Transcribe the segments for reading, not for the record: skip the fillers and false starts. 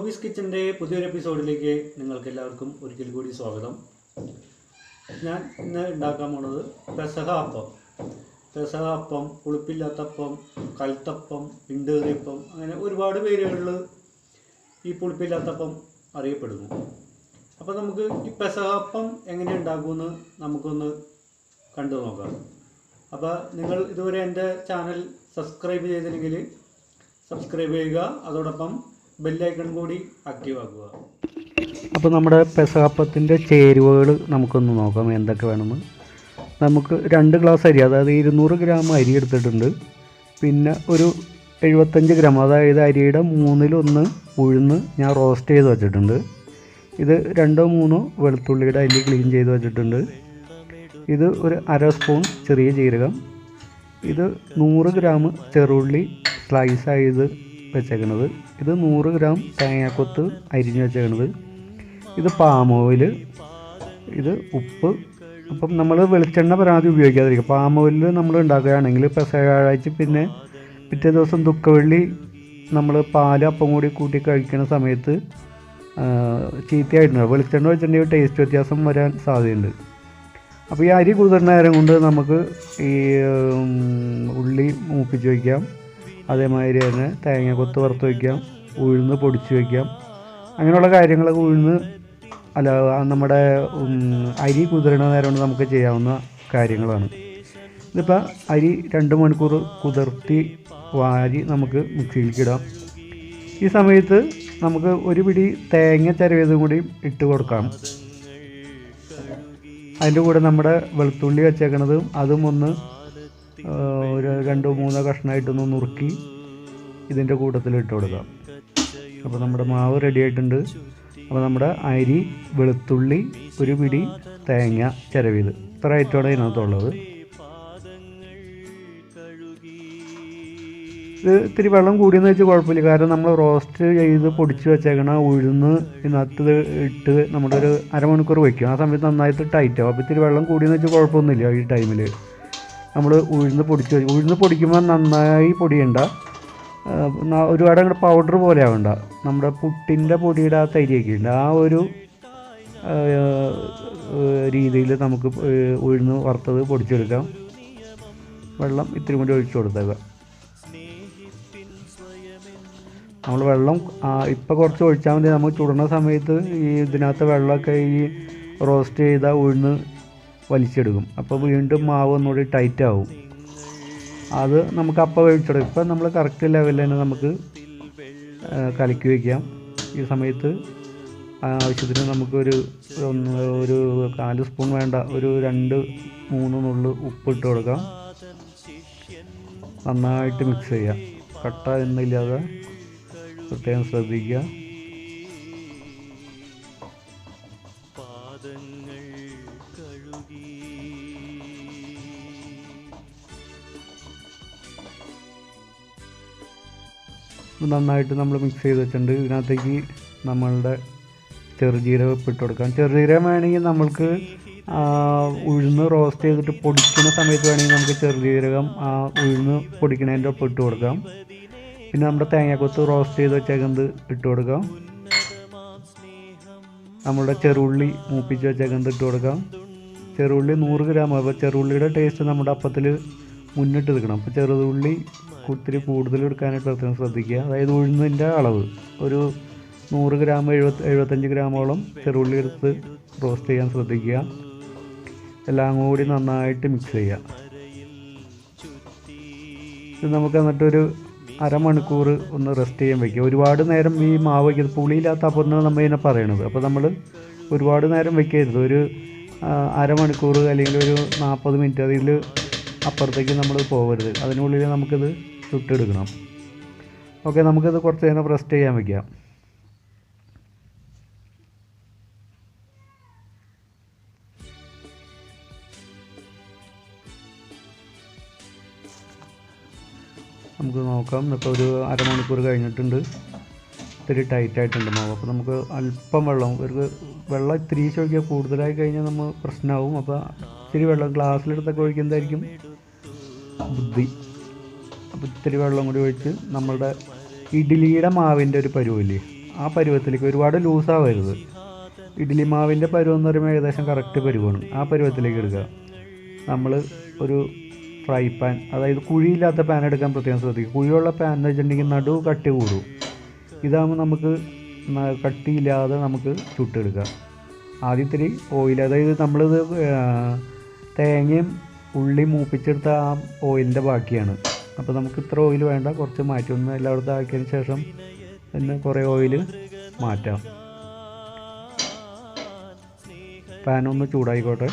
ജോബീസ് കിച്ചൻ്റെ പുതിയൊരു എപ്പിസോഡിലേക്ക് നിങ്ങൾക്ക് എല്ലാവർക്കും ഒരിക്കൽ കൂടി സ്വാഗതം. ഞാൻ ഇന്ന് ഉണ്ടാക്കാൻ പോണത് പെസഹ അപ്പം, പുളിപ്പില്ലാത്തപ്പം, കൽത്തപ്പം, indriyappam അങ്ങനെ ഒരുപാട് പേരുകളിൽ ഈ പുളിപ്പില്ലാത്തപ്പം അറിയപ്പെടുന്നു. അപ്പോൾ നമുക്ക് ഈ പെസഹ അപ്പം എങ്ങനെ ഉണ്ടാക്കുമെന്ന് നമുക്കൊന്ന് കണ്ടു നോക്കാം. അപ്പോൾ നിങ്ങൾ ഇതുവരെ എൻ്റെ ചാനൽ സബ്സ്ക്രൈബ് ചെയ്തില്ലെങ്കിൽ സബ്സ്ക്രൈബ് ചെയ്യുക, അതോടൊപ്പം ബെല്ലൈക്കൺ കൂടി ആക്റ്റീവ് ആക്കുക. അപ്പോൾ നമ്മുടെ പെസഹപ്പത്തിൻ്റെ ചേരുവകൾ നമുക്കൊന്ന് നോക്കാം എന്തൊക്കെ വേണമെന്ന്. നമുക്ക് 2 ഗ്ലാസ് അരി, അതായത് 200 ഗ്രാം അരി എടുത്തിട്ടുണ്ട്. പിന്നെ ഒരു 75 ഗ്രാം, അതായത് അരിയുടെ 1/3 ഉഴുന്ന് ഞാൻ റോസ്റ്റ് ചെയ്ത് വെച്ചിട്ടുണ്ട്. ഇത് 2-3 വെളുത്തുള്ളിയുടെ അല്ലി ക്ലീൻ ചെയ്ത് വെച്ചിട്ടുണ്ട്. ഇത് ഒരു 1/2 സ്പൂൺ ചെറിയ ജീരകം. ഇത് 100 ഗ്രാം ചെറുള്ളി സ്ലൈസ് ചെയ്ത് വെച്ചേക്കണത്. ഇത് 100 ഗ്രാം തേങ്ങാക്കൊത്ത് അരിഞ്ഞ് വെച്ചേക്കണത്. ഇത് പാം ഓയിൽ. ഇത് ഉപ്പ്. അപ്പം നമ്മൾ വെളിച്ചെണ്ണ പരാതി ഉപയോഗിക്കാതിരിക്കും. പാം ഓയിലിൽ നമ്മൾ ഉണ്ടാക്കുകയാണെങ്കിൽ പെസഹ വ്യാഴാഴ്ച പിന്നെ പിറ്റേ ദിവസം ദുഃഖവെള്ളി നമ്മൾ അപ്പം കൂടി കൂട്ടി കഴിക്കുന്ന സമയത്ത് ചീത്തയായിട്ടുണ്ട്. വെളിച്ചെണ്ണ വെച്ചിട്ടുണ്ടെങ്കിൽ ടേസ്റ്റ് വ്യത്യാസം വരാൻ സാധ്യതയുണ്ട്. അപ്പോൾ ഈ അരി കുതിർന്ന നേരം കൊണ്ട് നമുക്ക് ഈ ഉള്ളി മൂപ്പിച്ച് വയ്ക്കാം. അതേമാതിരി തന്നെ തേങ്ങ കൊത്ത് വറുത്ത് വയ്ക്കാം, ഉഴുന്ന് പൊടിച്ച് വയ്ക്കാം. അങ്ങനെയുള്ള കാര്യങ്ങളൊക്കെ നമ്മുടെ അരി കുതിരണ നേരം കൊണ്ട് നമുക്ക് ചെയ്യാവുന്ന കാര്യങ്ങളാണ്. ഇതിപ്പോൾ അരി 2 മണിക്കൂർ കുതിർത്തി വാരി നമുക്ക് മിക്സിയിലേക്ക് ഇടാം. ഈ സമയത്ത് നമുക്ക് ഒരു പിടി തേങ്ങ ചിരവിയതും കൂടി ഇട്ട് കൊടുക്കാം. അതിൻ്റെ കൂടെ നമ്മുടെ വെളുത്തുള്ളി വെച്ചേക്കണതും അതും ഒന്ന് ഒരു 2-3 കഷ്ണമായിട്ടൊന്ന് നുറുക്കി ഇതിൻ്റെ കൂട്ടത്തിൽ ഇട്ട് കൊടുക്കാം. അപ്പോൾ നമ്മുടെ മാവ് റെഡി ആയിട്ടുണ്ട്. അപ്പോൾ നമ്മുടെ അരി, വെളുത്തുള്ളി, ഒരു പിടി തേങ്ങ ചിരവിയത്, ഇത്ര ഐറ്റമാണ് ഇതിനകത്തുള്ളത്. ഇത് ഇത്തിരി വെള്ളം കൂടിയെന്ന് വെച്ചാൽ കുഴപ്പമില്ല, കാരണം നമ്മൾ റോസ്റ്റ് ചെയ്ത് പൊടിച്ച് വെച്ചേക്കണ ഉഴുന്ന് ഇതിനകത്ത് ഇട്ട് നമ്മളൊരു 1/2 മണിക്കൂർ വയ്ക്കും. ആ സമയത്ത് നന്നായിട്ട് ടൈറ്റ് ആവും. അപ്പോൾ ഇത്തിരി വെള്ളം കൂടിയെന്ന് വെച്ചാൽ കുഴപ്പമൊന്നുമില്ല. ഈ ടൈമിൽ നമ്മൾ ഉഴുന്ന് പൊടിക്കുമ്പോൾ നന്നായി പൊടിയണ്ട, ഒരുപാട് അങ്ങോട്ട് പൗഡർ പോലെ ആവണ്ട. നമ്മുടെ പുട്ടിൻ്റെ പൊടിയുടെ ആ തരിയൊക്കെ ഉണ്ട്, ആ ഒരു രീതിയിൽ നമുക്ക് ഉഴുന്ന് വറുത്തത് പൊടിച്ചെടുക്കാം. വെള്ളം ഇത്തിരി കൂടി ഒഴിച്ചു കൊടുത്തേക്കാം. നമ്മൾ വെള്ളം ഇപ്പം കുറച്ച് ഒഴിച്ചാൽ മതി. നമുക്ക് ചുടുന്ന സമയത്ത് ഈ ഇതിനകത്ത് വെള്ളമൊക്കെ ഈ റോസ്റ്റ് ചെയ്ത ഉഴുന്ന് വലിച്ചെടുക്കും. അപ്പോൾ വീണ്ടും മാവ് ഒന്നുകൂടി ടൈറ്റ് ആവും. അത് നമുക്ക് അപ്പം ഒഴിച്ചെടുക്കും. ഇപ്പം നമ്മൾ കറക്റ്റ് ലെവലിൽ തന്നെ നമുക്ക് കലക്കി വയ്ക്കാം. ഈ സമയത്ത് ആവശ്യത്തിന് നമുക്കൊരു 4 സ്പൂൺ വേണ്ട, ഒരു 2-3 നുള്ള് ഉപ്പിട്ട് കൊടുക്കാം. നന്നായിട്ട് മിക്സ് ചെയ്യാം. കട്ട എന്നില്ലാതെ പ്രത്യേകം ശ്രദ്ധിക്കുക. നന്നായിട്ട് നമ്മൾ മിക്സ് ചെയ്ത് വെച്ചിട്ടുണ്ട്. ഇതിനകത്തേക്ക് നമ്മളുടെ ചെറുജീരകം ഇട്ട് കൊടുക്കാം. ചെറുജീരകം വേണമെങ്കിൽ നമ്മൾക്ക് ഉഴുന്ന് റോസ്റ്റ് ചെയ്തിട്ട് പൊടിക്കുന്ന സമയത്ത് വേണമെങ്കിൽ നമുക്ക് ചെറുജീരകം ഉഴുന്ന് പൊടിക്കണതിൻ്റെ ഒപ്പം ഇട്ട് കൊടുക്കാം. പിന്നെ നമ്മുടെ തേങ്ങാക്കൊത്ത് റോസ്റ്റ് ചെയ്ത് വെച്ചേക്കുന്നത് ഇട്ട് കൊടുക്കാം. നമ്മളുടെ ചെറുള്ളി മൂപ്പിച്ച് വെച്ചേക്കുന്നത് ഇട്ട് കൊടുക്കാം. ചെറുള്ളി 100 ഗ്രാം. അപ്പോൾ ചെറുള്ളിയുടെ ടേസ്റ്റ് നമ്മുടെ അപ്പത്തിൽ മുന്നിട്ട് നിൽക്കണം. അപ്പോൾ ചെറുള്ളി ഒത്തിരി കൂടുതൽ എടുക്കാനായിട്ട് പ്രത്യേകം ശ്രദ്ധിക്കുക. അതായത് ഉഴുന്നിൻ്റെ അളവ് ഒരു 100 ഗ്രാം 75 ഗ്രാമോളം ചെറുള്ളി എടുത്ത് റോസ്റ്റ് ചെയ്യാൻ ശ്രദ്ധിക്കുക. എല്ലാം കൂടി നന്നായിട്ട് മിക്സ് ചെയ്യുക. ഇത് നമുക്ക് എന്നിട്ടൊരു 1/2 മണിക്കൂർ ഒന്ന് റെസ്റ്റ് ചെയ്യാൻ വയ്ക്കുക. ഒരുപാട് നേരം ഈ മാവ് വയ്ക്കരുത്. പുളിയില്ലാത്ത അപ്പം എന്നാണ് നമ്മൾ ഇതിനെ പറയണത്. അപ്പോൾ നമ്മൾ ഒരുപാട് നേരം വയ്ക്കരുത്. ഒരു 1/2 മണിക്കൂർ അല്ലെങ്കിൽ ഒരു 40 മിനിറ്റ് അതിൽ അപ്പുറത്തേക്ക് നമ്മൾ പോകരുത്. അതിനുള്ളിൽ നമുക്കിത് ചുട്ടെടുക്കണം. ഓക്കെ, നമുക്കിത് കുറച്ച് നേരം റെസ്റ്റ് ചെയ്യാൻ വയ്ക്കാം. നമുക്ക് നോക്കാം. ഇപ്പോൾ ഒരു 1/2 മണിക്കൂർ കഴിഞ്ഞിട്ടുണ്ട്. ഇത്തിരി ടൈറ്റായിട്ടുണ്ട് മാവ്. അപ്പോൾ നമുക്ക് അല്പം വെള്ളം ഇത്തിരി ഒഴിക്കുക. കൂടുതലായി കഴിഞ്ഞാൽ നമ്മൾ പ്രശ്നമാവും. അപ്പോൾ ഇത്തിരി വെള്ളം ഗ്ലാസ്സിലെടുത്തൊക്കെ ഒഴിക്കുന്നതായിരിക്കും ബുദ്ധി. അപ്പോൾ ഇത്തിരി വെള്ളം കൂടി ഒഴിച്ച് നമ്മളുടെ ഇഡ്ഡലിയുടെ മാവിൻ്റെ ഒരു പരുവില്ലേ ആ പരുവത്തിലേക്ക്, ഒരുപാട് ലൂസാവരുത്. ഇഡ്ഡലി മാവിൻ്റെ പരുവം എന്ന് പറയുമ്പോൾ ഏകദേശം കറക്റ്റ് പരുവാണ്. ആ പരുവത്തിലേക്ക് എടുക്കുക. നമ്മൾ ഒരു ഫ്രൈ പാൻ, അതായത് കുഴിയില്ലാത്ത പാൻ എടുക്കാൻ പ്രത്യേകം ശ്രദ്ധിക്കുക. കുഴിയുള്ള പാൻ എന്ന് വെച്ചിട്ടുണ്ടെങ്കിൽ നടുവ് കട്ടി കൂടും. ഇതാകുമ്പോൾ നമുക്ക് കട്ടിയില്ലാതെ നമുക്ക് ചുട്ടെടുക്കാം. ആദ്യത്തിരി ഓയിൽ, അതായത് നമ്മളിത് തേങ്ങയും ഉള്ളി മൂപ്പിച്ചെടുത്ത ആ ഓയിലിൻ്റെ ബാക്കിയാണ്. അപ്പോൾ നമുക്ക് ഇത്ര ഓയിൽ വേണ്ട, കുറച്ച് മാറ്റി ഒന്ന് എല്ലായിടത്തും ആക്കിയതിന് ശേഷം പിന്നെ കുറേ ഓയിൽ മാറ്റാം. പാനൊന്ന് ചൂടായിക്കോട്ടെ.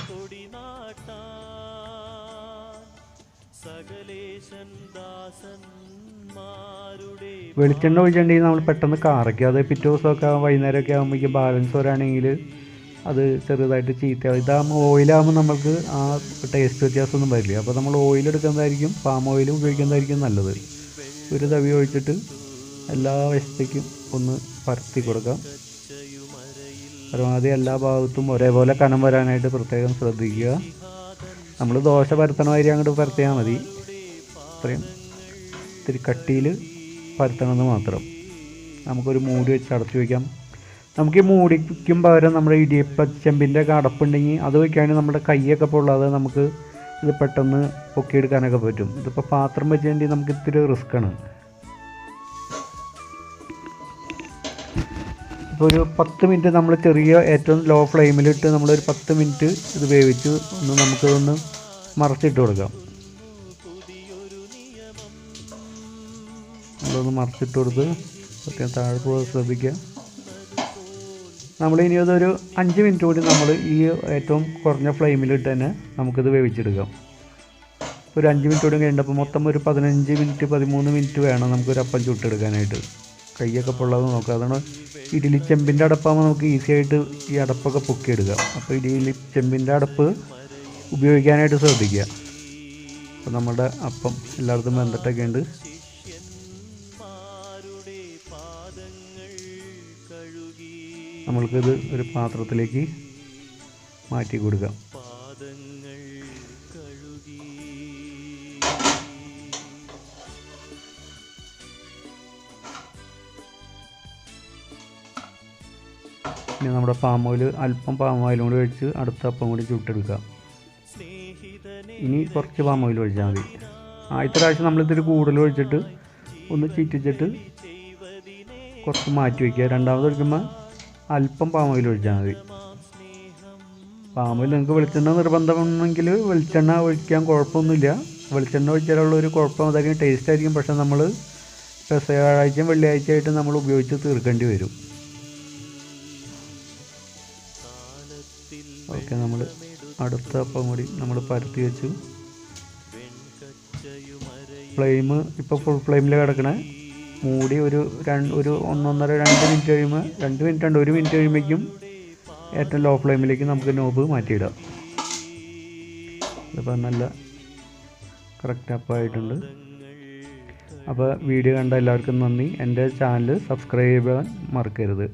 വെളിച്ചെണ്ണ ഒഴിച്ചിട്ടുണ്ടെങ്കിൽ നമ്മൾ പെട്ടെന്ന് കറക്കുക. അത് പിറ്റേ ദിവസമൊക്കെ വൈകുന്നേരമൊക്കെ ആകുമ്പോഴേക്കും ബാലൻസ് വരാണെങ്കിൽ അത് ചെറുതായിട്ട് ചീത്തയാവും. ഇതാകുമ്പോൾ ഓയിലാകുമ്പോൾ നമുക്ക് ആ ടേസ്റ്റ് വ്യത്യാസമൊന്നും വരില്ല. അപ്പോൾ നമ്മൾ ഓയിലെടുക്കുന്നതായിരിക്കും, പാം ഓയിൽ ഉപയോഗിക്കുന്നതായിരിക്കും നല്ലത്. ഒരു തവി ഒഴിച്ചിട്ട് എല്ലാ വശത്തേക്കും ഒന്ന് പരത്തി കൊടുക്കാം. പരമാവധി എല്ലാ ഭാഗത്തും ഒരേപോലെ കനം വരാനായിട്ട് പ്രത്യേകം ശ്രദ്ധിക്കുക. നമ്മൾ ദോശ പരത്തണമാതിരി അങ്ങോട്ട് പരത്തിയാൽ മതി. അത്രയും ഇത്തിരി കട്ടിയിൽ പരത്തണമെന്ന് മാത്രം. നമുക്കൊരു മൂടി വെച്ച് അടച്ചു വയ്ക്കാം. നമുക്ക് ഈ മൂടിക്കും പകരം നമ്മുടെ ഇടിയപ്പച്ചെമ്പിൻ്റെ ഒക്കെ അടപ്പുണ്ടെങ്കിൽ അത് വയ്ക്കുകയാണെങ്കിൽ നമ്മുടെ കൈയൊക്കെ പൊള്ളാതെ നമുക്ക് ഇത് പെട്ടെന്ന് പൊക്കിയെടുക്കാനൊക്കെ പറ്റും. ഇതിപ്പോൾ പാത്രം വെച്ചിട്ടുണ്ടെങ്കിൽ നമുക്ക് ഇത്തിരി റിസ്ക്കാണ്. ഇപ്പോൾ ഒരു 10 മിനിറ്റ് നമ്മൾ ചെറിയ ഏറ്റവും ലോ ഫ്ലെയിമിലിട്ട് നമ്മളൊരു 10 മിനിറ്റ് ഇത് വേവിച്ച് നമുക്കിതൊന്ന് മറച്ചിട്ട് കൊടുക്കാം. നമ്മളൊന്ന് മറച്ചിട്ട് കൊടുത്ത് പ്രത്യേകം താഴെ പോകാൻ ശ്രദ്ധിക്കുക. നമ്മളിനി അതൊരു 5 മിനിറ്റ് കൂടി നമ്മൾ ഈ ഏറ്റവും കുറഞ്ഞ ഫ്ലെയിമിലിട്ട് തന്നെ നമുക്കിത് വേവിച്ചെടുക്കാം. ഒരു 5 മിനിറ്റ് കൂടി കഴിഞ്ഞപ്പോൾ മൊത്തം ഒരു 15 മിനിറ്റ് 13 മിനിറ്റ് വേണം നമുക്കൊരു അപ്പം ചുട്ടെടുക്കാനായിട്ട്. കൈയൊക്കെ പൊള്ളാതെ നോക്കുക. അതാണ് ഇഡ്ഡലി ചെമ്പിൻ്റെ അടപ്പാകുമ്പോൾ നമുക്ക് ഈസി ആയിട്ട് ഈ അടപ്പൊക്കെ പൊക്കിയെടുക്കാം. അപ്പോൾ ഇഡ്ഡലി ചെമ്പിൻ്റെ അടപ്പ് ഉപയോഗിക്കാനായിട്ട് ശ്രദ്ധിക്കുക. അപ്പോൾ നമ്മുടെ അപ്പം എല്ലായിടത്തും വെന്തിട്ടൊക്കെ ഉണ്ട്. നമ്മൾക്കിത് ഒരു പാത്രത്തിലേക്ക് മാറ്റി കൊടുക്കാം. ഇനി നമ്മുടെ പാം ഓയിൽ, അല്പം പാം ഓയിലും കൂടി ഒഴിച്ച് അടുത്ത അപ്പം കൂടി ചുട്ടെടുക്കാം. ഇനി കുറച്ച് പാം ഓയിൽ ഒഴിച്ചാൽ മതി. ആദ്യത്തെ പ്രാവശ്യം നമ്മളിത്തിരി കൂടുതൽ ഒഴിച്ചിട്ട് ഒന്ന് ചീറ്റിച്ചിട്ട് കുറച്ച് മാറ്റി വയ്ക്കുക. രണ്ടാമത് ഒഴിക്കുമ്പോൾ അല്പം പാം ഓയിൽ ഒഴിച്ചാൽ മതി. പാം ഓയിൽ നിങ്ങൾക്ക് വെളിച്ചെണ്ണ നിർബന്ധമുണ്ടെങ്കിൽ വെളിച്ചെണ്ണ ഒഴിക്കാൻ കുഴപ്പമൊന്നുമില്ല. വെളിച്ചെണ്ണ ഒഴിച്ചാലുള്ളൊരു കുഴപ്പം അതായിരിക്കും, ടേസ്റ്റ് ആയിരിക്കും. പക്ഷേ നമ്മൾ വ്യാഴാഴ്ചയും വെള്ളിയാഴ്ചയായിട്ട് നമ്മൾ ഉപയോഗിച്ച് തീർക്കേണ്ടി വരും. ഓക്കെ, നമ്മൾ അടുത്ത അപ്പം കൂടി നമ്മൾ പരത്തി വെച്ചു. ഫ്ലെയിം ഇപ്പോൾ ഫുൾ ഫ്ലെയിമിൽ കിടക്കണേ. മൂടി ഒരു 1.5-2 മിനിറ്റ് കഴിയുമ്പോൾ, 2 മിനിറ്റ് ഉണ്ട്, 1 മിനിറ്റ് കഴിയുമ്പോഴേക്കും ഏറ്റവും ലോ ഫ്ലെയിമിലേക്ക് നമുക്ക് നോബ് മാറ്റിയിടാം. ഇതിപ്പോൾ നല്ല കറക്റ്റ് അപ്പമായിട്ടുണ്ട്. അപ്പോൾ വീഡിയോ കണ്ട എല്ലാവർക്കും നന്ദി. എൻ്റെ ചാനൽ സബ്സ്ക്രൈബ് ചെയ്യാൻ മറക്കരുത്.